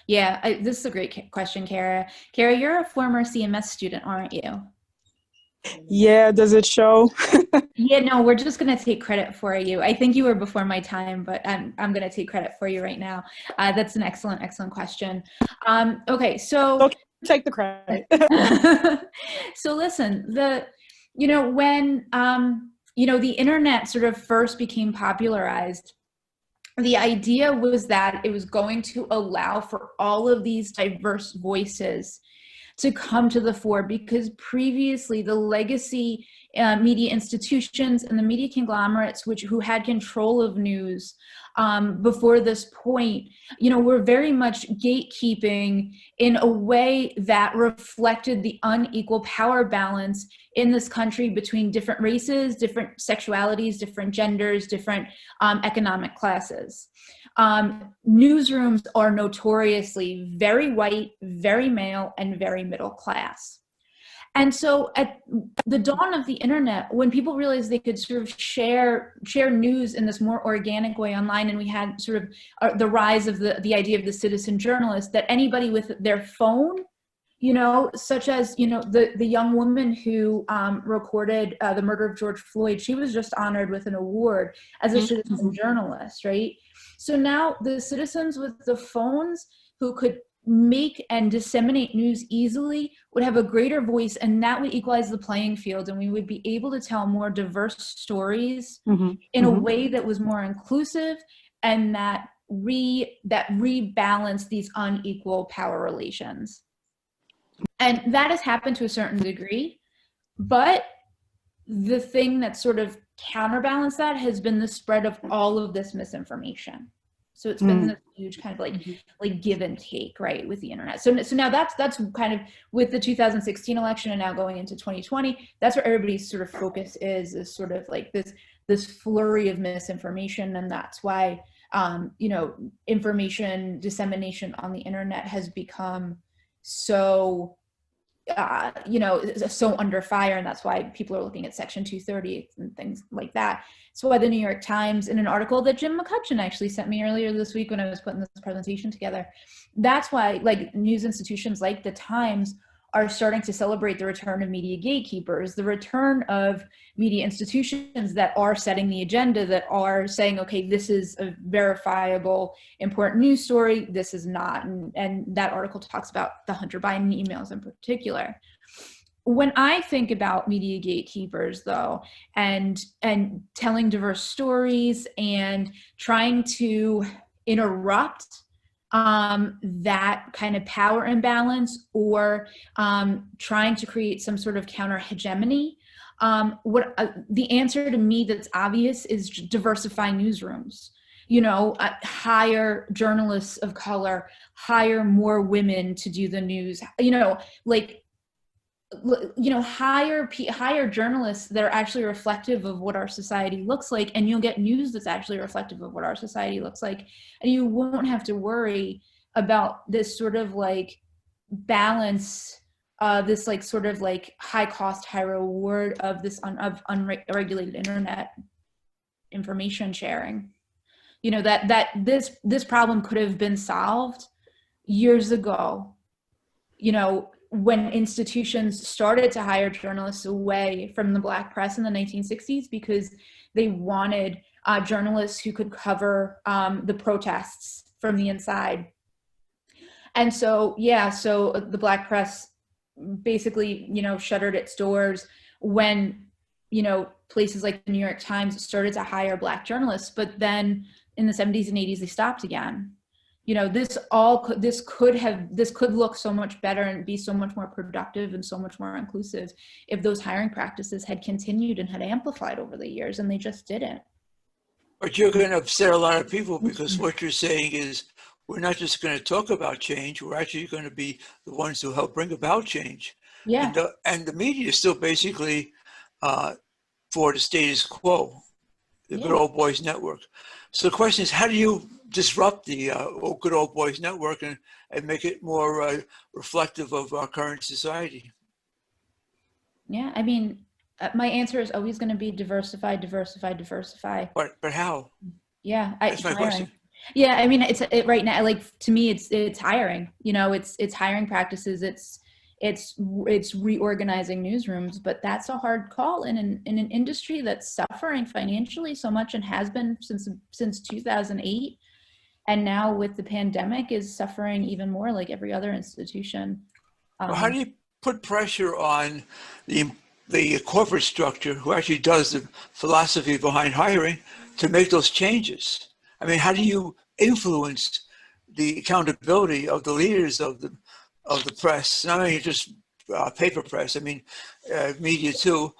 Yeah, this is a great question, Kara. Kara, you're a former CMS student, aren't you? Yeah, does it show? Yeah, no, we're just going to take credit for you. I think you were before my time, but I'm going to take credit for you right now. That's an excellent question. Okay, so... Okay, take the credit. So listen, when the internet sort of first became popularized, the idea was that it was going to allow for all of these diverse voices to come to the fore, because previously the legacy media institutions and the media conglomerates who had control of news before this point, were very much gatekeeping in a way that reflected the unequal power balance in this country between different races, different sexualities, different genders, different economic classes. Newsrooms are notoriously very white, very male, and very middle class. And so at the dawn of the internet, when people realized they could sort of share news in this more organic way online, and we had sort of the rise of the idea of the citizen journalist, that anybody with their phone, such as, the young woman who recorded the murder of George Floyd, she was just honored with an award as a citizen journalist, right? So now the citizens with the phones who could make and disseminate news easily would have a greater voice, and that would equalize the playing field, and we would be able to tell more diverse stories in a way that was more inclusive and that rebalanced these unequal power relations. And that has happened to a certain degree, but the thing that sort of counterbalanced that has been the spread of all of this misinformation. So it's been this huge kind of like give and take, right, with the internet. So now that's kind of with the 2016 election and now going into 2020, that's where everybody's sort of focus is sort of like this flurry of misinformation, and that's why information dissemination on the internet has become so so under fire, and that's why people are looking at Section 230 and things like that. So why the New York Times, in an article that Jim McCutcheon actually sent me earlier this week when I was putting this presentation together, that's why like news institutions like the Times are starting to celebrate the return of media gatekeepers, the return of media institutions that are setting the agenda, that are saying, okay, this is a verifiable, important news story, this is not. And that article talks about the Hunter Biden emails in particular. When I think about media gatekeepers, though, and telling diverse stories and trying to interrupt that kind of power imbalance, or trying to create some sort of counter hegemony, the answer to me that's obvious is diversify newsrooms. Hire journalists of color, hire more women to do the news, hire journalists that are actually reflective of what our society looks like, and you'll get news that's actually reflective of what our society looks like, and you won't have to worry about this sort of like balance, this like sort of like high cost, high reward of this unregulated internet information sharing. That this problem could have been solved years ago, when institutions started to hire journalists away from the Black press in the 1960s, because they wanted journalists who could cover the protests from the inside. And so, so the Black press basically, shuttered its doors when places like the New York Times started to hire Black journalists, but then in the 70s and 80s, they stopped again. This could look so much better and be so much more productive and so much more inclusive if those hiring practices had continued and had amplified over the years, and they just didn't. But you're going to upset a lot of people, because what you're saying is we're not just going to talk about change, we're actually going to be the ones who help bring about change. Yeah. And the media is still basically for the status quo, the good old boys network. So the question is, how do you disrupt the good old boys network and make it more reflective of our current society? Yeah, I mean, my answer is always going to be diversify. But how? Yeah, That's my question. Yeah, I mean, it's right now. Like, to me, it's hiring. It's hiring practices. It's reorganizing newsrooms. But that's a hard call in an industry that's suffering financially so much and has been since 2008, and now with the pandemic is suffering even more, like every other institution. Well, how do you put pressure on the corporate structure, who actually does the philosophy behind hiring, to make those changes? I mean, how do you influence the accountability of the leaders of the press, not only just paper press, I mean, media too,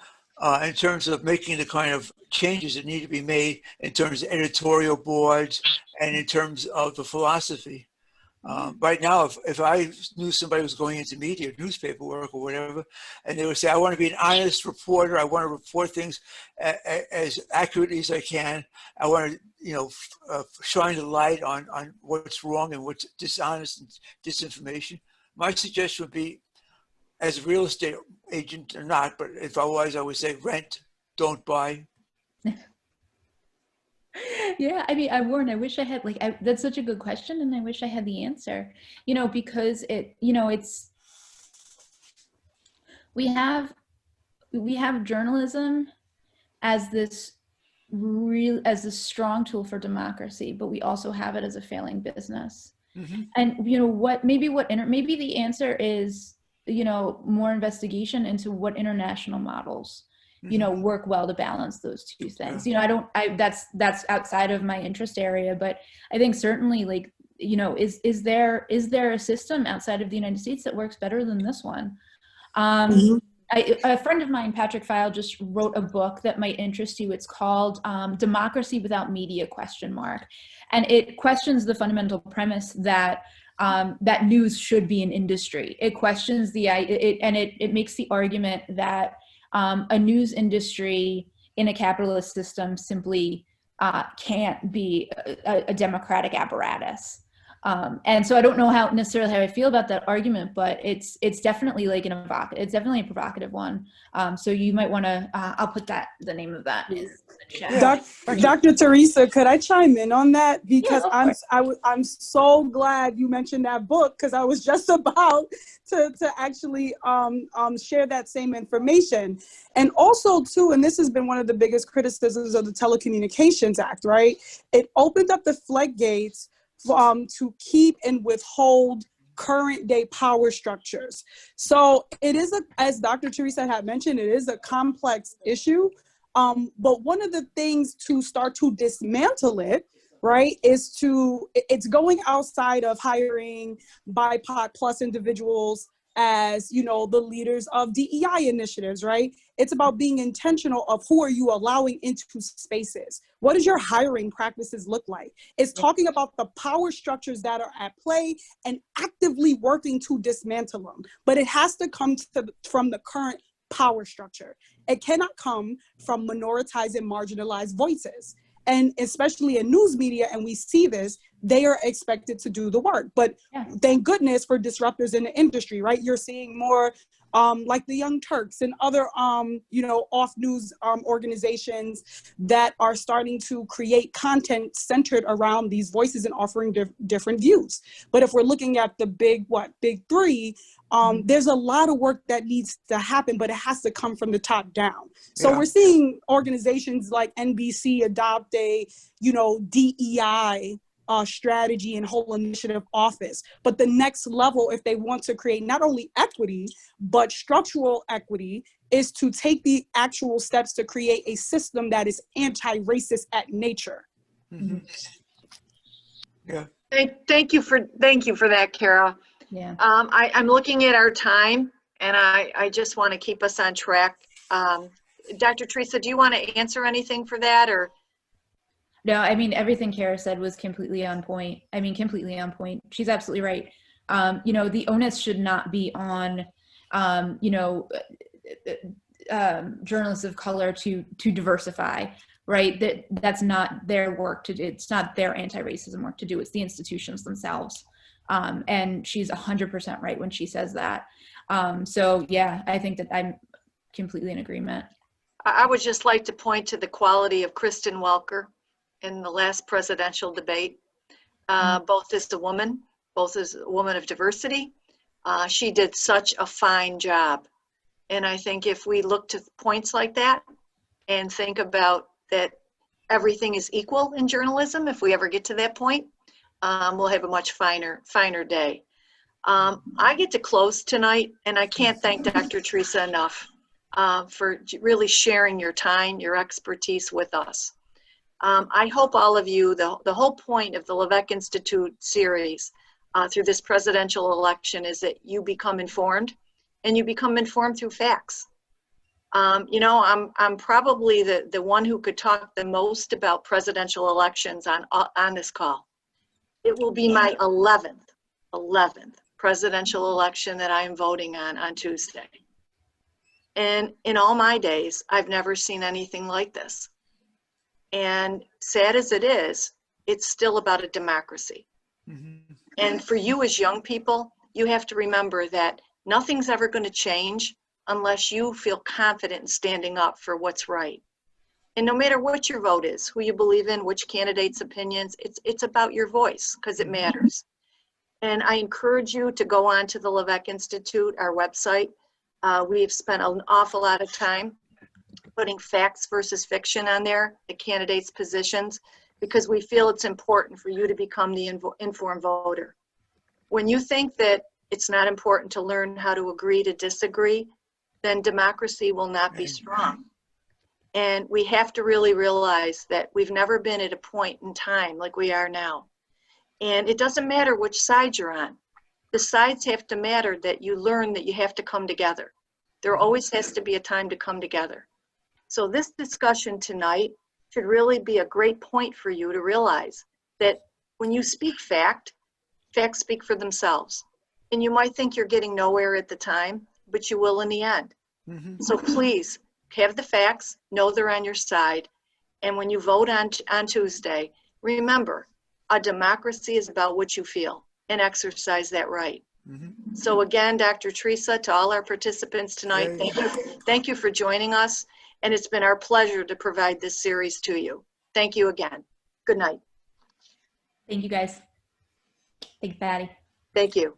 in terms of making the kind of changes that need to be made in terms of editorial boards and in terms of the philosophy? Right now, if I knew somebody was going into media, newspaper work or whatever, and they would say, I want to be an honest reporter, I want to report things as accurately as I can, I want to shine the light on what's wrong and what's dishonest and disinformation, my suggestion would be, as a real estate agent or not, but if I was, I would say rent, don't buy. Yeah, I mean, Warren, I wish I had, that's such a good question, and I wish I had the answer, because we have journalism as this strong tool for democracy, but we also have it as a failing business. Mm-hmm. And maybe the answer is, more investigation into what international models work well to balance those two things. That's outside of my interest area, but I think certainly is there a system outside of the United States that works better than this one? A friend of mine, Patrick Feil, just wrote a book that might interest you. It's called Democracy Without Media ? And it questions the fundamental premise that that news should be an industry. It questions it makes the argument that a news industry in a capitalist system simply can't be a democratic apparatus. And so I don't know necessarily how I feel about that argument, but it's definitely it's definitely a provocative one. So you might want to, I'll put the name of that in the chat. Dr. Teresa, could I chime in on that? Because I'm so glad you mentioned that book, because I was just about to actually share that same information. And also too, and this has been one of the biggest criticisms of the Telecommunications Act, right? It opened up the floodgates to keep and withhold current day power structures. So it is, as Dr. Teresa had mentioned, it is a complex issue. But one of the things to start to dismantle it, right, it's going outside of hiring BIPOC plus individuals as, the leaders of DEI initiatives, right? It's about being intentional of who are you allowing into spaces. What does your hiring practices look like? It's talking about the power structures that are at play and actively working to dismantle them. But it has to come from the current power structure. It cannot come from minoritized and marginalized voices. And especially in news media, and we see this, they are expected to do the work. But thank goodness for disruptors in the industry, right? You're seeing more like the Young Turks and other, off news organizations that are starting to create content centered around these voices and offering different views. But if we're looking at the big three, there's a lot of work that needs to happen, but it has to come from the top down. So we're seeing organizations like NBC adopt a, DEI strategy and whole initiative office. But the next level, if they want to create not only equity, but structural equity, is to take the actual steps to create a system that is anti-racist at nature. Mm-hmm. Yeah. Thank you for that, Kara. Yeah. I'm looking at our time, and I just want to keep us on track. Dr. Teresa, do you want to answer anything for that, or? No, I mean, everything Kara said was completely on point. I mean, completely on point. She's absolutely right. You know, the onus should not be on, you know, journalists of color to diversify, right? That's not their work to do. It's not their anti-racism work to do. It's the institutions themselves. And she's 100% right when she says that. So yeah, I think that I'm completely in agreement. I would just like to point to the quality of Kristen Welker in the last presidential debate, both as a woman of diversity. She did such a fine job. And I think if we look to points like that and think about that everything is equal in journalism, if we ever get to that point, we'll have a much finer day. I get to close tonight, and I can't thank Dr. Teresa enough for really sharing your time, your expertise with us. I hope all of you, the whole point of the Levesque Institute series through this presidential election is that you become informed, and you become informed through facts. You know, I'm probably the one who could talk the most about presidential elections on this call. It will be my 11th presidential election that I am voting on Tuesday. And in all my days, I've never seen anything like this. And sad as it is, it's still about a democracy. Mm-hmm. And for you as young people, you have to remember that nothing's ever going to change unless you feel confident in standing up for what's right. And no matter what your vote is, who you believe in, which candidate's opinions, it's about your voice because it matters. And I encourage you to go on to the Levesque Institute, our website. We've spent an awful lot of time putting facts versus fiction on there, the candidates' positions, because we feel it's important for you to become the informed voter. When you think that it's not important to learn how to agree to disagree, then democracy will not be strong. And we have to really realize that we've never been at a point in time like we are now. And it doesn't matter which side you're on. The sides have to matter that you learn that you have to come together. There always has to be a time to come together. So this discussion tonight should really be a great point for you to realize that when you speak facts speak for themselves. And you might think you're getting nowhere at the time, but you will in the end. Mm-hmm. So please have the facts, know they're on your side. And when you vote on Tuesday, remember, a democracy is about what you feel and exercise that right. Mm-hmm. So again, Dr. Teresa, to all our participants tonight, thank you for joining us. And it's been our pleasure to provide this series to you. Thank you again. Good night. Thank you, guys. Thank you, Patty. Thank you.